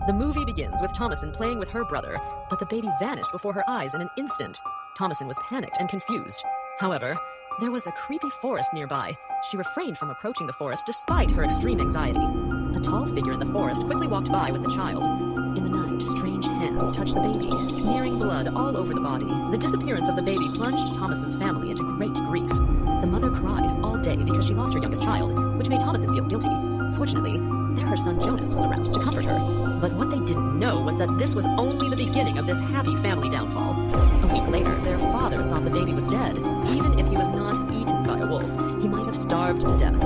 The movie begins with Thomasin playing with her brother, but the baby vanished before her eyes in an instant. Thomasin was panicked and confused. However, there was a creepy forest nearby. She refrained from approaching the forest despite her extreme anxiety. A tall figure in the forest quickly walked by with the child. In the night, strange hands touched the baby, smearing blood all over the body. The disappearance of the baby plunged Thomasin's family into great grief. The mother cried all day because she lost her youngest child, which made Thomasin feel guilty. Fortunately, there her son Jonas was around to comfort her. But what they didn't know was that this was only the beginning of this happy family downfall. A week later, their father thought the baby was dead. Even if he was not eaten by a wolf, he might have starved to death.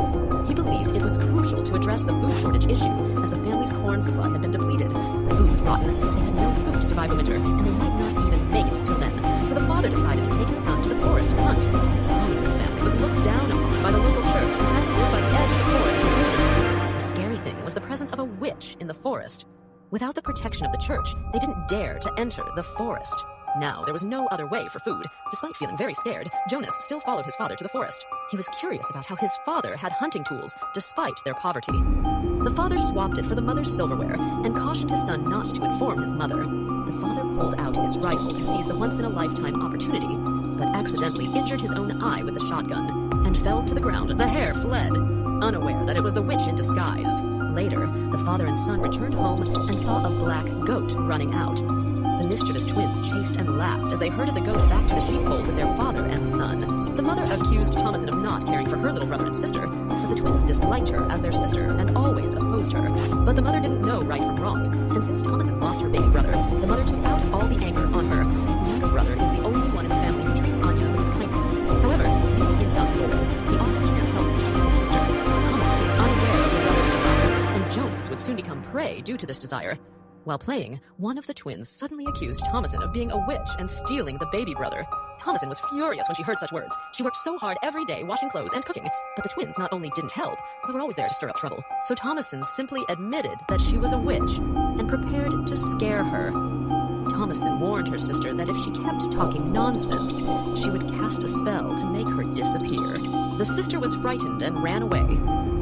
He believed it was crucial to address the food shortage issue, as the family's corn supply had been depleted. The food was rotten, they had no food to survive the winter, and they might not even make it till then. So the father decided to take his son to the forest to hunt. Thomasin's family was looked down upon by the local church and had to live by the edge of the forest in the wilderness. The scary thing was the presence of a witch in the forest. Without the protection of the church, they didn't dare to enter the forest. Now, there was no other way for food. Despite feeling very scared, Jonas still followed his father to the forest. He was curious about how his father had hunting tools, despite their poverty. The father swapped it for the mother's silverware and cautioned his son not to inform his mother. The father pulled out his rifle to seize the once-in-a-lifetime opportunity, but accidentally injured his own eye with a shotgun and fell to the ground. The hare fled, unaware that it was the witch in disguise. Later, the father and son returned home and saw a black goat running out. The mischievous twins chased and laughed as they herded the goat back to the sheepfold with their father and son. The mother accused Thomasin of not caring for her little brother and sister, but the twins disliked her as their sister and always opposed her. But the mother didn't know right from wrong, and since Thomasin lost her baby brother, the mother took out all the anger on her. The younger brother is the only one in the family who treats Anya with kindness. However, being in young old, he often can't help hating his sister. Thomasin is unaware of her brother's desire, and Jonas would soon become prey due to this desire. While playing, one of the twins suddenly accused Thomasin of being a witch and stealing the baby brother. Thomasin was furious when she heard such words. She worked so hard every day washing clothes and cooking, but the twins not only didn't help, but were always there to stir up trouble. So Thomasin simply admitted that she was a witch and prepared to scare her. Thomasin warned her sister that if she kept talking nonsense, she would cast a spell to make her disappear. The sister was frightened and ran away.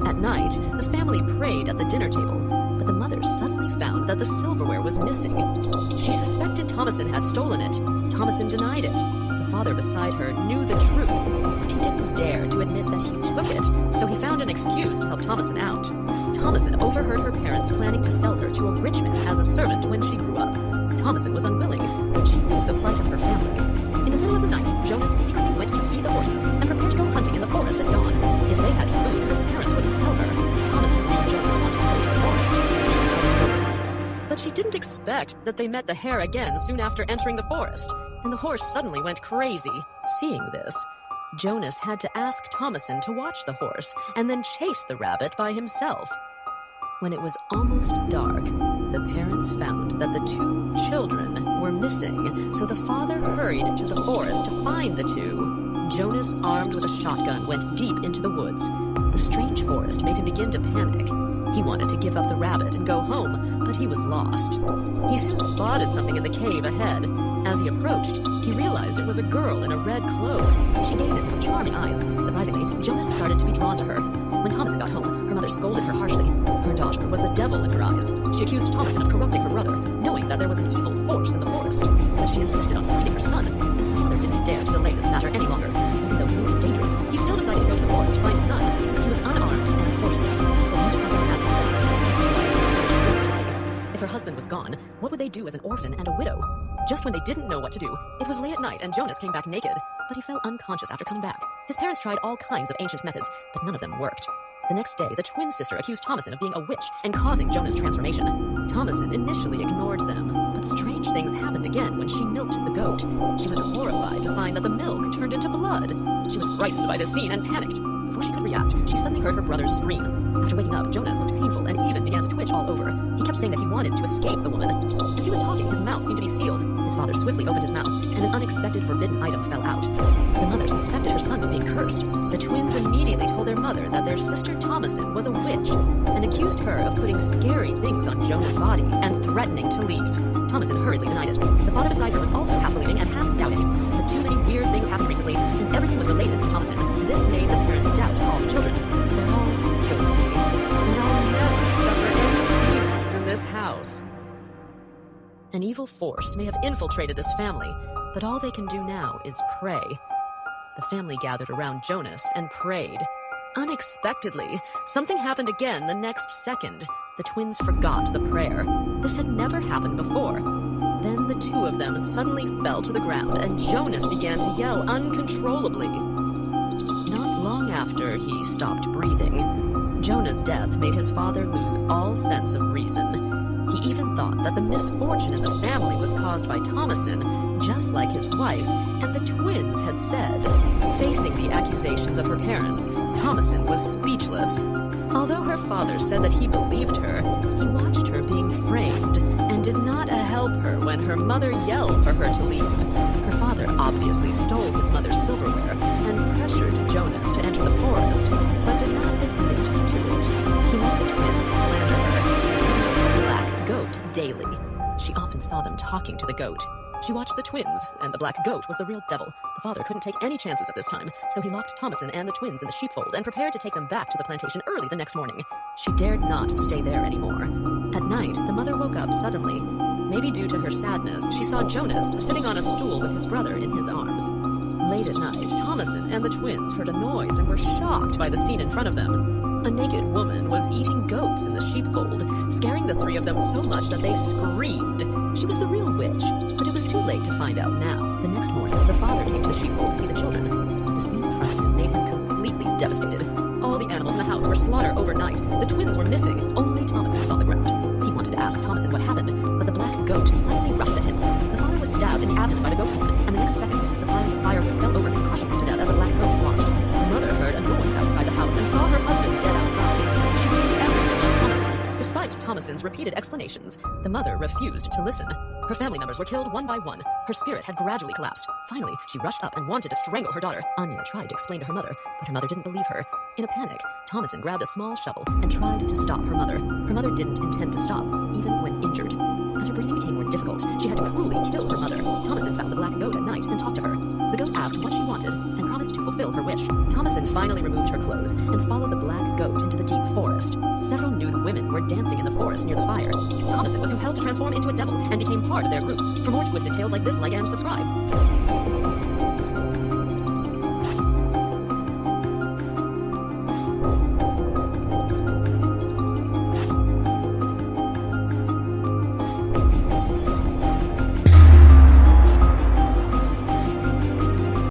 At night, the family prayed at the dinner table, but the mother suddenly found that the silverware was missing. She suspected Thomasin had stolen it. Thomasin denied it. The father beside her knew the truth, but he didn't dare to admit that he took it, so he found an excuse to help Thomasin out. Thomasin overheard her parents planning to sell her to a rich man as a servant when she grew up. Thomasin was unwilling, but she knew the plight of her family. In the middle of the night, Jonas secretly went to feed the horses and prepared to go hunting in the forest at dawn. If they had food, her parents wouldn't sell her. Thomasin knew Jonas wanted to go to the forest, so she decided to go with him. But she didn't expect that they met the hare again soon after entering the forest, and the horse suddenly went crazy. Seeing this, Jonas had to ask Thomasin to watch the horse and then chase the rabbit by himself. When it was almost dark, the parents found that the two children were missing, so the father hurried to the forest to find the two. Jonas, armed with a shotgun, went deep into the woods. The strange forest made him begin to panic. He wanted to give up the rabbit and go home, but he was lost. He soon spotted something in the cave ahead. As he approached, he realized it was a girl in a red cloak. She gazed at him with charming eyes. Surprisingly, Jonas started to be drawn to her. When Thomasin got home, her mother scolded her harshly. Her daughter was the devil in her eyes. She accused Thomasin of corrupting her brother, knowing that there was an evil force in the forest. But she insisted on finding her son. Her father didn't dare to delay this matter any longer. Even though he knew it was dangerous, he still decided to go to the forest to find his son. He was unarmed and horseless, but knew something had to be done. This is why he was urged risk-taking. If her husband was gone, what would they do as an orphan and a widow? Just when they didn't know what to do, it was late at night and Jonas came back naked, but he fell unconscious after coming back. His parents tried all kinds of ancient methods, but none of them worked. The next day, the twin sister accused Thomasin of being a witch and causing Jonas' transformation. Thomasin initially ignored them, but strange things happened again when she milked the goat. She was horrified to find that the milk turned into blood. She was frightened by this scene and panicked. Before she could react, she suddenly heard her brother's scream. After waking up, Jonas looked painful and even began to twitch all over. He kept saying that he wanted to escape the woman. As he was talking, his mouth seemed to be sealed. His father swiftly opened his mouth, and an unexpected forbidden item fell out. The mother suspected her son was being cursed. The twins immediately told their mother that their sister Thomasin was a witch, and accused her of putting scary things on Jonah's body and threatening to leave. Thomasin hurriedly denied it. The father beside her was also half believing and half doubting. But too many weird things happened recently, and everything was related to Thomasin. This made the parents doubt all the children. They're all guilty, and I'll never suffer any demons in this house. An evil force may have infiltrated this family, but all they can do now is pray. The family gathered around Jonas and prayed. Unexpectedly, something happened again the next second. The twins forgot the prayer. This had never happened before. Then the two of them suddenly fell to the ground, and Jonas began to yell uncontrollably. Not long after, he stopped breathing. Jonah's death made his father lose all sense of reason. He even thought that the misfortune in the family was caused by Thomasin, just like his wife and the twins had said. Facing the accusations of her parents, Thomasin was speechless. Although her father said that he believed her, he watched her being framed and did not help her when her mother yelled for her to leave. Her father obviously stole his mother's silverware and pressured Jonas to enter the forest, but did not admit to it. He let the twins slander her and made her black goat daily. She often saw them talking to the goat. She watched the twins, and the black goat was the real devil. The father couldn't take any chances at this time, so he locked Thomasin and the twins in the sheepfold and prepared to take them back to the plantation early the next morning. She dared not stay there anymore. At night, the mother woke up suddenly. Maybe due to her sadness, she saw Jonas sitting on a stool with his brother in his arms. Late at night, Thomasin and the twins heard a noise and were shocked by the scene in front of them. A naked woman was eating goats in the sheepfold, scaring the three of them so much that they screamed. She was the real witch, but it was too late to find out now. The next morning, the father came to the sheepfold to see the children. The scene in front of him made him completely devastated. All the animals in the house were slaughtered overnight. The twins were missing. Only Thomasin was on the ground. He wanted to ask Thomasin what happened, but the black goat suddenly rushed at him. The father was stabbed in the abdomen by the goat's horn, and the next second, the piles of firewood fell over him, crushing him to death as the black goat watched. The mother heard a noise outside the house and saw her husband dead outside. She blamed everything on Thomasin. Despite Thomasin's repeated explanations, the mother refused to listen. Her family members were killed one by one. Her spirit had gradually collapsed. Finally, she rushed up and wanted to strangle her daughter. Anya tried to explain to her mother, but her mother didn't believe her. In a panic, Thomasin grabbed a small shovel and tried to stop her mother. Her mother didn't intend to stop, even when injured. As her breathing became more difficult, she had to cruelly kill her mother. Thomasin found the black goat at night and talked to her. The goat asked what she wanted and promised to fulfill her wish. Thomasin finally removed her clothes and followed the black goat into the deep forest. Several nude women were dancing in the forest near the fire. Thomasin was compelled to transform into a devil and became part of their group. For more twisted tales like this, like and subscribe.